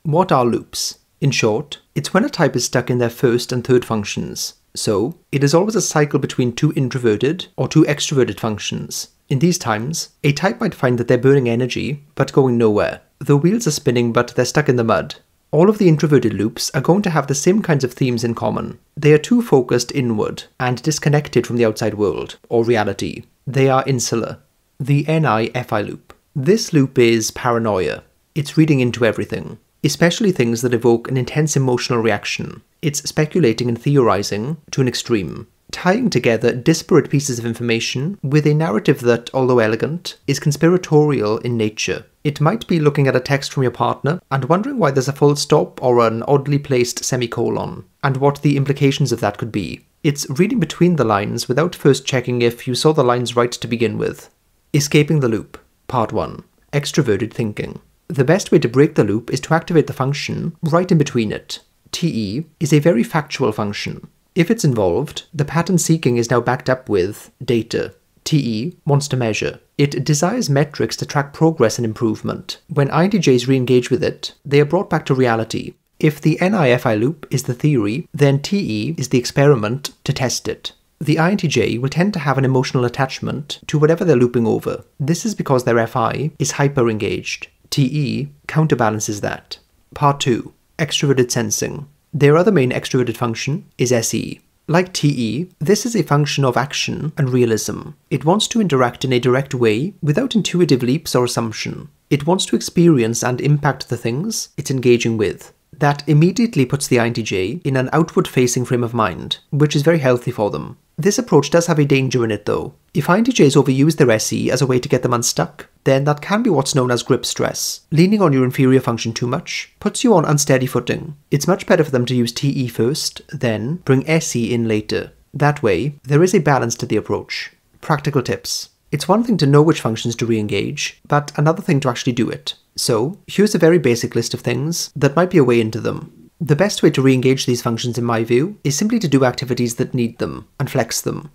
What are loops? In short, it's when a type is stuck in their first and third functions. So, it is always a cycle between two introverted or two extroverted functions. In these times, a type might find that they're burning energy, but going nowhere. The wheels are spinning, but they're stuck in the mud. All of the introverted loops are going to have the same kinds of themes in common. They are too focused inward and disconnected from the outside world, or reality. They are insular. The NI-FI loop. This loop is paranoia. It's reading into everything, especially things that evoke an intense emotional reaction. It's speculating and theorizing to an extreme, tying together disparate pieces of information with a narrative that, although elegant, is conspiratorial in nature. It might be looking at a text from your partner and wondering why there's a full stop or an oddly placed semicolon, and what the implications of that could be. It's reading between the lines without first checking if you saw the lines right to begin with. Escaping the loop. Part 1. Extroverted thinking. The best way to break the loop is to activate the function right in between it. TE is a very factual function. If it's involved, the pattern seeking is now backed up with data. TE wants to measure. It desires metrics to track progress and improvement. When INTJs re-engage with it, they are brought back to reality. If the NI-FI loop is the theory, then TE is the experiment to test it. The INTJ will tend to have an emotional attachment to whatever they're looping over. This is because their FI is hyper-engaged. TE counterbalances that. Part 2. Extroverted sensing. Their other main extroverted function is SE. Like TE, this is a function of action and realism. It wants to interact in a direct way without intuitive leaps or assumption. It wants to experience and impact the things it's engaging with. That immediately puts the INTJ in an outward-facing frame of mind, which is very healthy for them. This approach does have a danger in it though. If INTJs overuse their SE as a way to get them unstuck, then that can be what's known as grip stress. Leaning on your inferior function too much puts you on unsteady footing. It's much better for them to use TE first, then bring SE in later. That way, there is a balance to the approach. Practical tips. It's one thing to know which functions to re-engage, but another thing to actually do it. So, here's a very basic list of things that might be a way into them. The best way to re-engage these functions in my view is simply to do activities that need them and flex them.